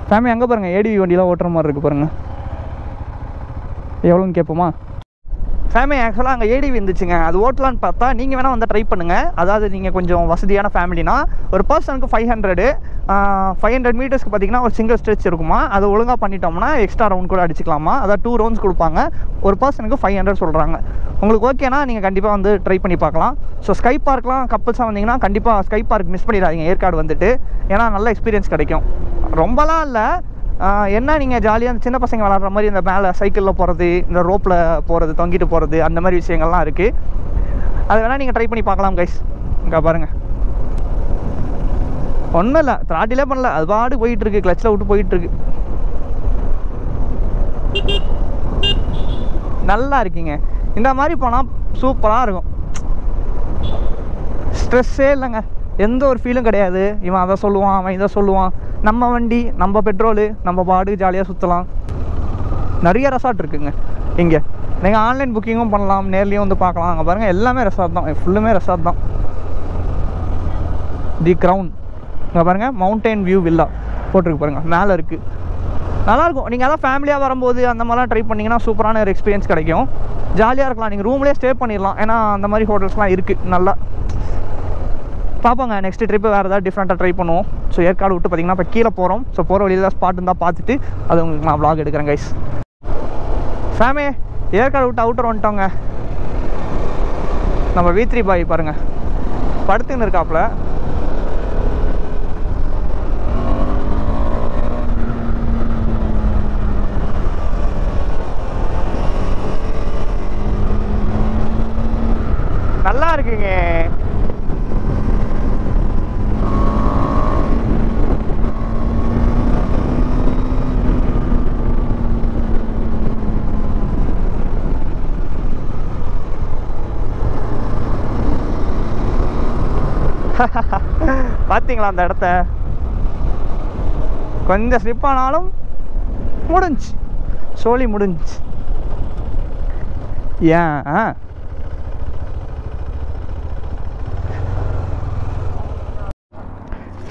Family அங்கே பாருங்கள், ATV வண்டியெலாம் ஓட்டுற மாதிரி இருக்குது பாருங்கள். எவ்வளோன்னு கேட்போமா? ஃபேமிலி ஆக்சுவலாக அங்கே ஏடிவி இருந்துச்சுங்க, அது ஓட்டலான்னு பார்த்தா நீங்கள் வேணால் வந்து ட்ரை பண்ணுங்கள். அதாவது நீங்கள் கொஞ்சம் வசதியான ஃபேமிலினா ஒரு பர்சனுக்கு 500 மீட்டர்ஸ்க்கு பார்த்தீங்கன்னா ஒரு சிங்கிள் ஸ்ட்ரெச் இருக்குமா. அது ஒழுங்காக பண்ணிட்டோம்னா எக்ஸ்ட்ரா ரவுண்ட் கூட அடிச்சிக்கலாமா. அதாவது 2 ரவுண்ட்ஸ் கொடுப்பாங்க. ஒரு பர்சனுக்கு 500 சொல்கிறாங்க. உங்களுக்கு ஓகேனா நீங்கள் கண்டிப்பாக வந்து ட்ரை பண்ணி பார்க்கலாம். ஸோ ஸ்கை பார்க்லாம் கப்பல்ஸாக வந்தீங்கன்னா கண்டிப்பாக ஸ்கை பார்க் மிஸ் பண்ணிடாதீங்க ஏற்காடு வந்துட்டு. ஏன்னா நல்ல எக்ஸ்பீரியன்ஸ் கிடைக்கும். ரொம்பலாம் இல்லை, என்ன நீங்கள் ஜாலியாக சின்ன பசங்க விளாட்ற மாதிரி இந்த மேலே சைக்கிளில் போகிறது, இந்த ரோப்பில் போகிறது, தொங்கிட்டு போகிறது, அந்த மாதிரி விஷயங்கள்லாம் இருக்குது. அது வேணால் நீங்கள் ட்ரை பண்ணி பார்க்கலாம் கைஸ். இங்கே பாருங்கள், ஒன்றும் இல்லை, த்ராட்டிலே பண்ணல, அது பாடு போயிட்டுருக்கு, கிளச்சில் விட்டு போயிட்டுருக்கு. நல்லா இருக்குங்க. இந்த மாதிரி போனால் சூப்பராக இருக்கும். ஸ்ட்ரெஸ்ஸே இல்லைங்க, எந்த ஒரு ஃபீலும் கிடையாது. இவன் அதை சொல்லுவான், அவன் இதை சொல்லுவான். நம்ம வண்டி, நம்ம பெட்ரோலு, நம்ம பாடு ஜாலியாக சுற்றலாம். நிறைய ரெசார்ட் இருக்குங்க இங்கே. நீங்கள் ஆன்லைன் புக்கிங்கும் பண்ணலாம், நேர்லேயும் வந்து பார்க்கலாம். அங்கே பாருங்கள், எல்லாமே ரெசார்ட் தான், ஃபுல்லுமே ரெசார்ட் தான். தி க்ரௌன் இங்கே பாருங்கள், மவுண்டைன் வியூ வில்லா போட்டிருக்கு பாருங்கள், மேலே இருக்குது. நல்லாயிருக்கும். நீங்கள் அதான் ஃபேமிலியாக வரும்போது அந்த மாதிரிலாம் ட்ரை பண்ணிங்கன்னா சூப்பரான ஒரு எக்ஸ்பீரியன்ஸ் கிடைக்கும். ஜாலியாக இருக்கலாம். நீங்கள் ரூம்லேயே ஸ்டே பண்ணிடலாம். ஏன்னா அந்த மாதிரி ஹோட்டல்ஸ்லாம் இருக்குது. நல்லா பார்ப்போங்க. நெக்ஸ்ட் ட்ரிப்பு வேறு ஏதாவது டிஃப்ரெண்ட்டாக ட்ரை பண்ணுவோம். ஸோ ஏற்காடு விட்டு பார்த்திங்கன்னா இப்போ கீழே போகிறோம். ஸோ போகிற வழியில் தான் ஸ்பாட் இருந்தால் பார்த்துட்டு அது உங்களுக்கு நான் vlog எடுக்கிறேன் கைஸ். ஃபேமிலி ஏற்காடு விட்டு அவுட்டர் வந்துட்டோங்க. நம்ம V3 பாய் பாருங்கள் படுத்துன்னு இருக்காப்புல. நல்லா இருக்குங்க. பார்த்தீங்களா அந்த இடத்த? கொஞ்சம் ஸ்லிப் ஆனாலும் முடிஞ்சு, சோழி முடிஞ்சு. ஏன்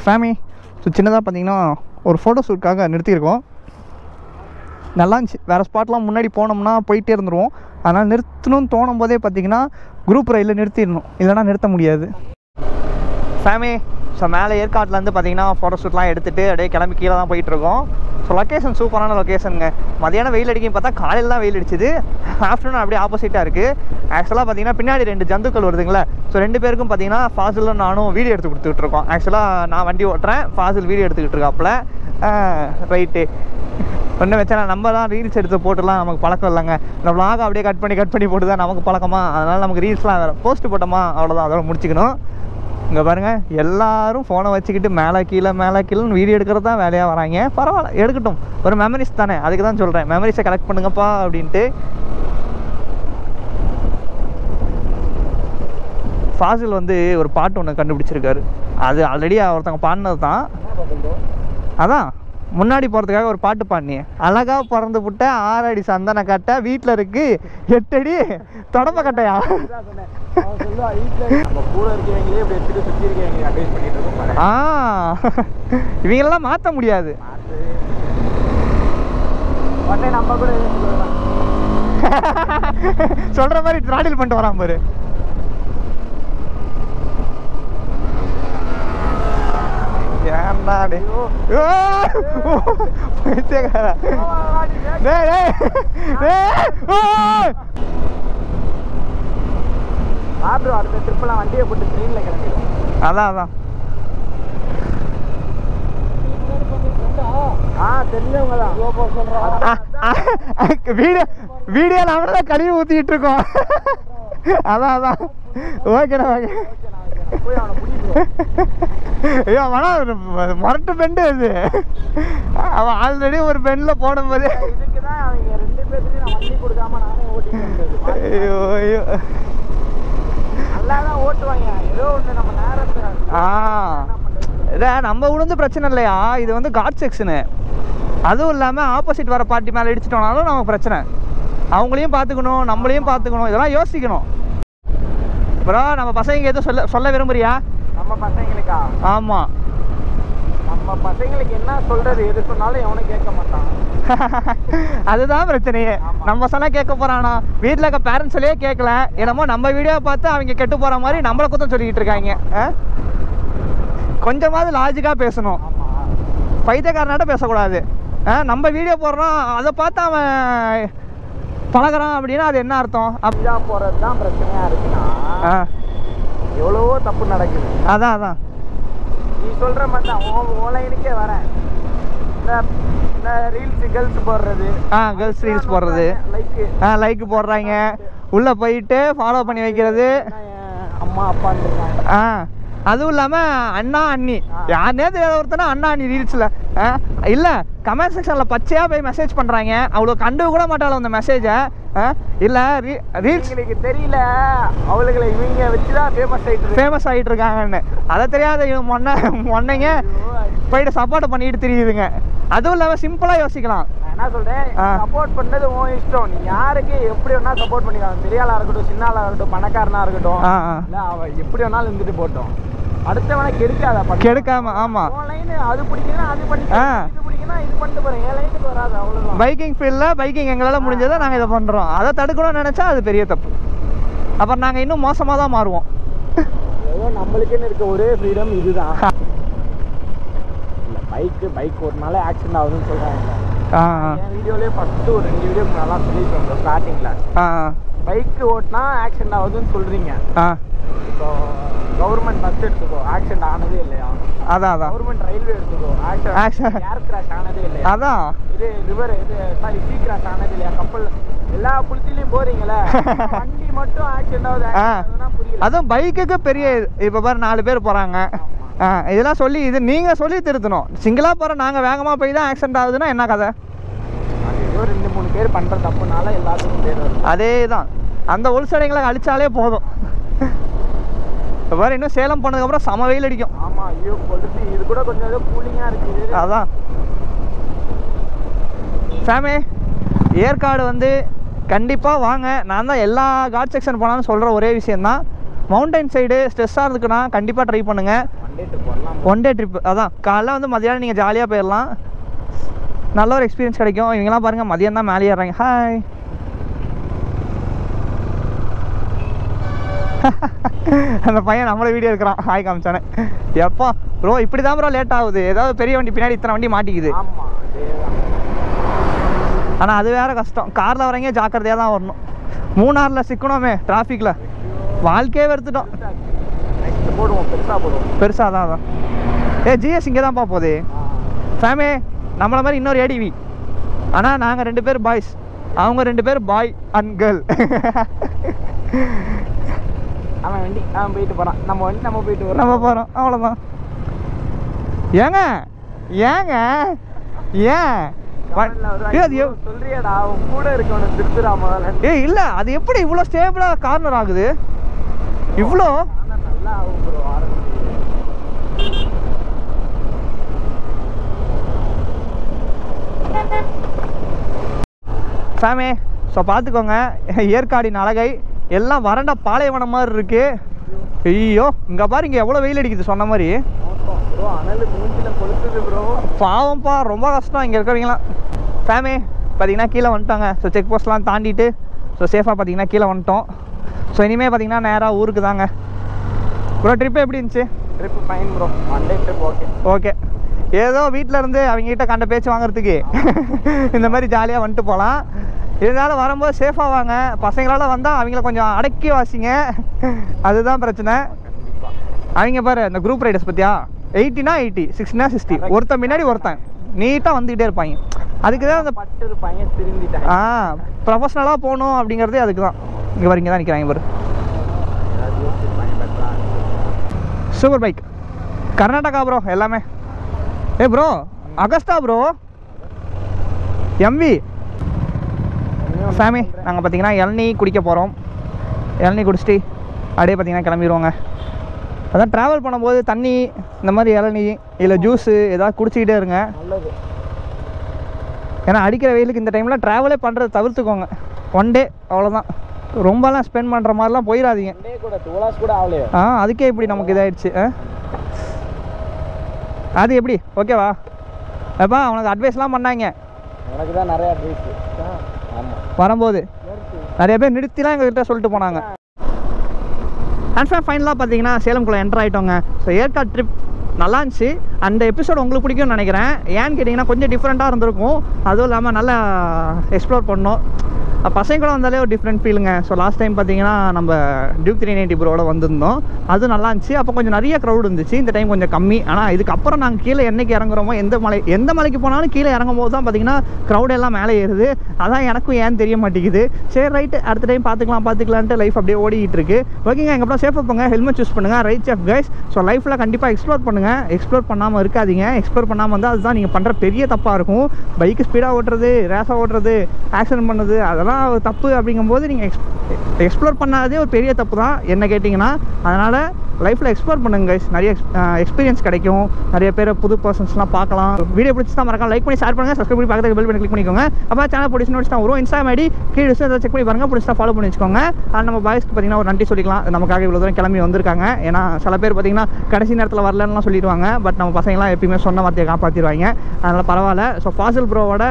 ஃபேமிலி ஸோ சின்னதாக பார்த்தீங்கன்னா ஒரு ஃபோட்டோ ஷூட்காக நிறுத்தியிருக்கோம். நல்லா இருந்துச்சு. வேறு ஸ்பாட்லாம் முன்னாடி போனோம்னா போயிட்டே இருந்துருவோம். அதனால் நிறுத்தணும்னு தோணும் போதே பார்த்தீங்கன்னா குரூப் ரயிலில் நிறுத்திடணும், இல்லைனா நிறுத்த முடியாது. ஃபேமிலி ஸோ மேலே ஏற்காட்டிலேருந்து பார்த்தீங்கன்னா ஃபோட்டோ ஷூட்லாம் எடுத்துகிட்டு அப்படியே கிளம்பி கீழே தான் போயிட்டுருக்கோம். ஸோ லொக்கேஷன் சூப்பரான லொக்கேஷனுங்க. மதியானம் வெயில் அடிக்கும் பார்த்தா காலையில் தான் வெயில் அடிச்சுது. ஆஃப்டர்நூன் அப்படியே ஆப்போசிட்டாக இருக்குது. ஆக்சுவலாக பார்த்தீங்கன்னா பின்னாடி 2 ஜந்துக்கள் வருதுங்களே. ஸோ 2 பேருக்கும் பார்த்தீங்கன்னா ஃபாசிலும் நானும் வீடியோ எடுத்து கொடுத்துட்ருக்கோம். ஆக்சுவலாக நான் வண்டி ஓட்டுறேன், ஃபாசில் வீடியோ எடுத்துக்கிட்டு இருக்காப்புல. ரைட்டு ஒன்றும் வச்சா நம்ம தான் ரீல்ஸ் எடுத்து போட்டுலாம் நமக்கு பழக்கம் இல்லைங்க. இந்த vlog அப்படியே கட் பண்ணி போட்டு தான் நமக்கு பழக்கமா. அதனால் நமக்கு ரீல்ஸ்லாம் வேறு போஸ்ட் போட்டோமா அவ்வளோதான், அதோட முடிச்சுக்கணும். இங்கே பாருங்கள், எல்லோரும் ஃபோனை வச்சுக்கிட்டு மேலே கீழேன்னு வீடியோ எடுக்கிறது தான் வேலையாக வராங்க. பரவாயில்ல, எடுக்கட்டும், ஒரு மெமரிஸ் தானே, அதுக்கு தான் சொல்கிறேன். மெமரிஸை கலெக்ட் பண்ணுங்கப்பா அப்படின்ட்டு. ஃபாசில் வந்து ஒரு பாட்டு ஒன்று கண்டுபிடிச்சிருக்காரு. அது ஆல்ரெடி ஒருத்தவங்க பாடினது தான். அதான் முன்னாடி போகிறதுக்காக ஒரு பாட்டு பாடினியே, அழகாக பிறந்து விட்ட 6 அடி சந்தன கட்டை வீட்டில் இருக்கு 8 அடி தொடம்ப கட்டையா. இவங்களெல்லாம் மாற்ற முடியாது. சொல்ற மாதிரி ட்ராடில் பண்ணிட்டு வரான் பாரு. அடுத்த ட்ரிப்லாம் வண்டியை போட்டு ட்ரெயினில் கிளம்பிடுவோம். அதான் தெரிஞ்சவங்க தான் வீடியோல அவனதான் கழுவி ஊத்திட்டு இருக்கோம். அதான் ஓகேண்ணா ஓகே. போய் அவனை பிடிக்கும். ஐயோ வேணா மொரட்டு பெண்டு அது. அவன் ஆல்ரெடி ஒரு பெண்ணில் போடும்போது இதுக்கு தான் அவங்க 2 பேர்த்தையும் நான் வண்டி கொடுக்காம நானே ஓட்டிட்டு. ஐயோ ஐயோ நல்லா தான் ஓட்டுவாங்க. ஏதோ ஒன்று நம்ம நேரத்தில் இதை நம்ம விழுந்து பிரச்சனை இல்லையா. இது வந்து காட் செக்ஷனு. அதுவும் இல்லாமல் ஆப்போசிட் வர பார்ட்டி மேலே இடிச்சிட்டோம்னாலும் நமக்கு பிரச்சனை. அவங்களையும் பார்த்துக்கணும், நம்மளையும் பார்த்துக்கணும், இதெல்லாம் யோசிக்கணும். அப்புறம் நம்ம பசங்க எதுவும் சொல்ல விரும்புறியா? நம்ம பசங்களுக்கா? ஆமாம், நம்ம நம்ம பசங்களுக்கு என்ன சொல்றது, எது சொன்னாலும் எவனும் கேட்க மாட்டான். அதுதான் பிரச்சனையே. நம்ம சொன்னா கேட்க போறானா? வீட்டில் இருக்க பேரண்ட்ஸ் சொல்லியே கேட்கல, என்னமோ நம்ம வீடியோ பார்த்து அவங்க கெட்டு போற மாதிரி நம்மளை குத்தம் சொல்லிக்கிட்டு இருக்காங்க. கொஞ்சமாவது லாஜிக்காக பேசணும், பைத்தியக்காரனாட்ட பேசக்கூடாது. நம்ம வீடியோ போடுறோம், அதை பார்த்து அவன் பழகிறான் அப்படின்னா அது என்ன அர்த்தம்? அப்படிதான் போகிறது தான் பிரச்சனையாக இருக்குன்னா எவ்வளவோ தப்பு நடக்குது. அதான் நீ சொல்கிற மாதிரி தான் ஓன்லைனுக்கே வரேன். இந்த ரீல்ஸ் கேர்ள்ஸ் போடுறது, கேர்ள்ஸ் ரீல்ஸ் போடுறது, லைக் போடுறாங்க, உள்ளே போயிட்டு ஃபாலோ பண்ணி வைக்கிறது, அம்மா அப்பான்னு. அதுவும் இல்லாமல் அண்ணா அண்ணி, யாருனே தெரியாத ஒருத்தனா அண்ணா அண்ணி ரீல்ஸில் இல்லை கமெண்ட் செக்ஷனில் பச்சையாக போய் மெசேஜ் பண்ணுறாங்க. அவ்வளோ கண்டு கூட மாட்டாளோ அந்த மெசேஜை. இல்லை ரீல்ஸ்களுக்கு தெரியல, அவளுகளை இவங்க வச்சு தான் ஃபேமஸ் ஆகிட்டு இருக்காங்கன்னு. அதை தெரியாத மொன்னைங்க போயிட்டு சப்போர்ட் பண்ணிட்டு தெரியுதுங்க. அதுவும் இல்லாமல் சிம்பிளாக யோசிக்கலாம். என்ன சொல்கிறேன், சப்போர்ட் பண்ணுறது உன் இஷ்டம். நீ யாருக்கு எப்படி வேணா சப்போர்ட் பண்ணிக்கலாம். பெரிய ஆளாக இருக்கட்டும், சின்ன ஆளாக இருக்கட்டும், பணக்காரனாக இருக்கட்டும், இல்லை அவள் எப்படி வேணாலும் இருந்துட்டு போட்டோம். அடுத்தவனை கெடுக்காம. ஆமாம், அது பிடிக்குதுன்னா அது பண்ணிக்கலாம், இது பிடிக்குன்னா இது பண்ணிட்டு போகிறேன். என் லைனுக்கு வராது, அவ்வளோதான். பைக்கிங் ஃபீல்டில் பைக்கிங் எங்களால் முடிஞ்சதை நாங்கள் இதை பண்ணுறோம். அதை தடுக்கணும்னு நினச்சா அது பெரிய தப்பு. அப்புறம் நாங்கள் இன்னும் மோசமாக தான் மாறுவோம். ஏதோ நம்மளுக்குன்னு இருக்க ஒரே ஃப்ரீடம் இதுதான். இல்லை பைக் ஒரு நாளே ஆக்சிடென்ட் ஆகுதுன்னு சொல்கிறாங்க. என் வீடியோலேயே ஃபஸ்ட்டு ஒரு 2 வீடியோ நல்லா சொல்லிட்டு வந்தோம் ஸ்டார்டிங்கில். பைக்கு ஓட்டினா ஆக்சிடென்ட் ஆகுதுன்னு சொல்கிறீங்க. இப்போ கவர்மெண்ட் பஸ் எடுத்துக்கோ, ஆக்சிடென்ட் ஆனதே இல்லையா? அதான் கவர்மெண்ட் ரயில்வே எடுத்துக்கோ, ஆக்சிடென்ட் ஏர் கிராஷ் ஆனதே இல்லையா? அதான் இது ரிவர் சீ கிராஷ் ஆனது இல்லையா? கப்பல் எல்லா புலத்திலையும் போறீங்களே, வண்டி மட்டும் ஆக்சிடென்ட் ஆகுது. புரியல. அதுவும் பைக்குக்கு பெரிய இப்போ பாரு 4 பேர் போகிறாங்க. இதெல்லாம் சொல்லி இது நீங்கள் சொல்லி திருத்தணும். சிங்கிளாக போகிற நாங்கள் வேகமாக போய் தான் ஆக்சிடென்ட் ஆகுதுன்னா என்ன கதை? ஏதோ 2-3 பேர் பண்ணுற தப்புனால எல்லாத்துக்கும் பேர் வருது. அதே தான். அந்த உள்சடைங்களை அழிச்சாலே போதும். இப்போ பாரு இன்னும் சேலம் போனதுக்கப்புறம் செம வெயில் அடிக்கும். ஆமாம், ஐயோ கொளுத்தி. இது கூட கொஞ்சம் ஏதோ கூலிங்காக இருக்குது. அதான் ஃபேமே ஏற்காடு வந்து கண்டிப்பாக வாங்க. நான் தான் எல்லா காட் செக்ஷன் போனாலும் சொல்கிற ஒரே விஷயந்தான், மவுண்டைன் சைடு ஸ்ட்ரெஸ்ஸாக இருக்குன்னா கண்டிப்பாக ட்ரை பண்ணுங்கள். One day trip. அதான் காலைல வந்து மதியானம் நீங்கள் ஜாலியாக போயிடலாம், நல்ல ஒரு எக்ஸ்பீரியன்ஸ் கிடைக்கும். இவங்கெல்லாம் பாருங்கள் மதியம் தான் மேலே ஏறுறாங்க. ஹாய் அந்த பையன் நம்மளை வீடியோ இருக்கிறான், ஹாய் காமிச்சானே. எப்பா ப்ரோ இப்படி தான் ப்ரோ லேட் ஆகுது, ஏதாவது பெரிய வண்டி பின்னாடி இத்தனை வண்டி மாட்டிக்குது. ஆனால் அது வேறு கஷ்டம். காரில் வரங்க ஜாக்கிரதையாக தான் வரணும். மூணாரில் சிக்கணுமே டிராஃபிக்கில், வாழ்க்கையே வெறுத்துட்டோம். பெருசாக தான். ஜிஎஸ் இங்கே தான்ப்பா போகுது. ஃபேமே நம்மளை மாதிரி இன்னொரு ஏடிவி. ஆனால் நாங்கள் 2 பேர் பாய்ஸ், அவங்க 2 பேர் பாய் அண்ட் கேர்ள். அவன் வண்டி அவன் போயிட்டு போகிறான், நம்ம வண்டி நம்ம போயிட்டு வரோம், நம்ம போகிறோம், அவ்வளோதான். ஏங்க ஏன் சொல்றியாடா, அவன் கூட இருக்கவனை திருத்துறா முதல்ல. இல்லை அது எப்படி இவ்வளோ ஸ்டேபிளாக கார்னர் ஆகுது? இவ்வளோ நல்லா ஆகும் ப்ரோ. ஃபேமே ஸோ பார்த்துக்கோங்க, ஏற்காடின் அழகை எல்லாம் வறண்ட பாலைவனம் மாதிரி இருக்கு. ஐயோ இங்கே பாரு, இங்கே எவ்வளோ வெயில் அடிக்குது சொன்ன மாதிரி. பாவம்ப்பா, ரொம்ப கஷ்டம் இங்கே இருக்கிறவங்களாம். ஃபேமே பார்த்தீங்கன்னா கீழே வந்துட்டாங்க. ஸோ செக் போஸ்ட்லாம் தாண்டிட்டு ஸோ சேஃபாக பார்த்தீங்கன்னா கீழே வந்துட்டோம். ஸோ இனிமேல் பார்த்தீங்கன்னா நேராக ஊருக்கு தாங்க. ப்ரோ ட்ரிப்பு எப்படி இருந்துச்சு? Trip fine bro, one day trip. Okay. ஏதோ வீட்டில் இருந்து அவங்ககிட்ட கண்ட பேச்சு வாங்குறதுக்கு இந்த மாதிரி ஜாலியாக வந்துட்டு போகலாம். இருந்தாலும் வரும்போது சேஃபாக வாங்க. பசங்களால் வந்தால் அவங்கள கொஞ்சம் அடக்கி வாசிங்க, அதுதான் பிரச்சனை. அவங்க பாரு இந்த குரூப் ரைடர்ஸ் பற்றியா, 80னா 80, 60னா 60, ஒருத்தன் முன்னாடி ஒருத்தன் நீட்டாக வந்துக்கிட்டே இருப்பாங்க. அதுக்கு தான் அந்த பட்டு பையன் திரும்பிட்டான். ப்ரொஃபஷ்னலாக போகணும் அப்படிங்கிறதே அதுக்கு தான். இங்கே பாரு, இங்கே தான் நிற்கிறாங்க பாரு. சூப்பர் பைக், கர்நாடகா ப்ரோ எல்லாமே. Bro Agusta bro, MV. ஃபேமி நாங்கள் பார்த்தீங்கன்னா இளநீ குடிக்க போகிறோம். இளநீ குடிச்சிட்டு அப்படியே பார்த்தீங்கன்னா கிளம்பிடுவோங்க. அதான் ட்ராவல் பண்ணும்போது தண்ணி, இந்த மாதிரி இளநீ இல்லை ஜூஸு ஏதாவது குடிச்சிக்கிட்டே இருங்க, நல்லது. ஏன்னா அடிக்கிற வெயிலுக்கு இந்த டைமில் ட்ராவலே பண்ணுறது தவிர்த்துக்கோங்க. ஒன் டே அவ்வளோதான், ரொம்பலாம் ஸ்பெண்ட் பண்ணுற மாதிரிலாம் போயிடாதீங்க. கூட அதுக்கே இப்படி நமக்கு இதாகிடுச்சு. அது எப்படி ஓகேவா? அப்பா உனக்கு அட்வைஸ்லாம் பண்ணாங்க? எனக்கு தான் நிறைய அட்வைஸ். ஆமாம், வரும்போது நிறைய பேர் நிறுத்திலாம் எங்ககிட்ட சொல்லிட்டு போனாங்க. அண்ட் ஃபைனலாக பார்த்தீங்கன்னா சேலம்குள்ளே என்டர் ஆகிட்டோங்க. ஸோ ஏற்காடு ட்ரிப் நல்லா இருந்துச்சு. அந்த எபிசோட் உங்களுக்கு பிடிக்கும்னு நினைக்கிறேன். ஏன்னு கேட்டிங்கன்னா கொஞ்சம் டிஃப்ரெண்ட்டாக இருந்திருக்கும். அதுவும் இல்லாமல் நல்லா எக்ஸ்ப்ளோர் பண்ணோம். பசங்க கூட வந்தாலே ஒரு டிஃப்ரெண்ட் ஃபீலுங்க. ஸோ லாஸ்ட் டைம் பார்த்தீங்கன்னா நம்ம டியூக் 390 ப்ரோட வந்திருந்தோம். அது நல்லா இருந்துச்சு. அப்போ கொஞ்சம் நிறைய க்ரௌட் இருந்துச்சு. இந்த டைம் கொஞ்சம் கம்மி. ஆனால் இதுக்கப்புறம் நாங்கள் கீழே என்னைக்கு இறங்குறோமோ, எந்த மலைக்கு போனாலும் கீழே இறங்கும் போது தான் பார்த்தீங்கன்னா க்ரௌட் எல்லாம் மேலே ஏறுது. அதான் எனக்கும் ஏன்னு தெரிய மாட்டேங்குது. சரி ரைட்டு, அடுத்த டைம் பார்த்துக்கலான்ட்டு லைஃப் அப்படியே ஓடிக்கிட்டு இருக்கு. ஓகேங்க, எங்கப்பா சேஃபாக போங்க, ஹெல்மெட் யூஸ் பண்ணுங்கள், ரைட் சேஃப் கைஸ். ஸோ லைஃப்பில் கண்டிப்பாக எக்ஸ்ப்ளோர் பண்ணுங்கள். எக்ஸ்ப்ளோர் பண்ணாமல் இருக்காதீங்க. எக்ஸ்ப்ளோர் பண்ணாமல் இருந்தால் அதுதான் நீங்கள் பண்ணுற பெரிய தப்பாக இருக்கும். பைக்கு ஸ்பீடாக ஓட்டுறது, ரேஸாக ஓட்டுறது, ஆக்சிடென்ட் பண்ணுறது, அதெல்லாம் தப்பு. அப்படிங்கும்போது நீங்கள் எக்ஸ்ப்ளோர் பண்ணாதே ஒரு பெரிய தப்பு தான் என்ன கேட்டிங்கன்னா. அதனால் லைஃப்பில் எக்ஸ்ப்ளோர் பண்ணுங்க கைஸ். நிறைய எக்ஸ்பீரியன்ஸ் கிடைக்கும். நிறைய பேர் புது பர்சன்ஸ்லாம் பார்க்கலாம். வீடியோ பிடிச்சி தான் மறக்காம லைக் பண்ணி ஷேர் பண்ணுங்கள். சப்ஸ்கிரைப் பண்ணி பக்கத்துக்கு பெல் பண்ணி கிளிக் பண்ணிக்கோங்க. அப்போ சேனல் பிடிச்சி நோட்ஸ் வரும். இன்ஸ்டாகிராம் ஐடி கீழே செக் பண்ணி பாருங்கள். பிடிச்சா ஃபாலோ பண்ணி வச்சுக்கோங்க. அது நம்ம பாய்ஸ்க்கு பார்த்தீங்கன்னா ஒரு நன்றி சொல்லிக்கலாம். நமக்காக இவ்வளோ தூரம் கிளம்பி வந்திருக்காங்க. ஏன்னா சில பேர் பார்த்தீங்கன்னா கடைசி நேரத்தில் வரலன்னா சொல்லிடுவாங்க. பட் நம்ம பசங்களாம் எப்பயுமே சொன்ன வார்த்தையை காப்பாற்றிடுவாங்க. அதனால் பரவாயில்ல. ஸோ ஃபாசில் ப்ரோவோட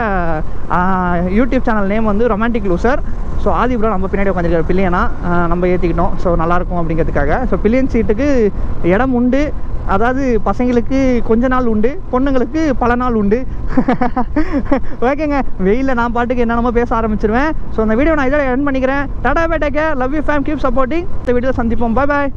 யூடியூப் சேனல் நேம் வந்து romantic loser. So Aadhi bro நம்ம பின்னாடி உட்காந்துருக்காரு பில்லியனா. நம்ம ஏற்றிக்கிட்டோம். ஸோ நல்லாயிருக்கும் அப்படிங்கிறதுக்காக. ஸோ பில்லியன் சீட்டுக்கு இடம் உண்டு. அதாவது பசங்களுக்கு கொஞ்ச நாள் உண்டு, பொண்ணுங்களுக்கு பல நாள் உண்டு. ஓகேங்க, வெயிலில் நான் பாட்டுக்கு என்னென்னமோ பேச ஆரம்பிச்சிருவேன். ஸோ அந்த வீடியோ நான் இதோட எண்ட் பண்ணிக்கிறேன். Tata bye, take care, love you fam, keep supporting. இந்த வீடியோவில் சந்திப்போம். பாய் பாய்.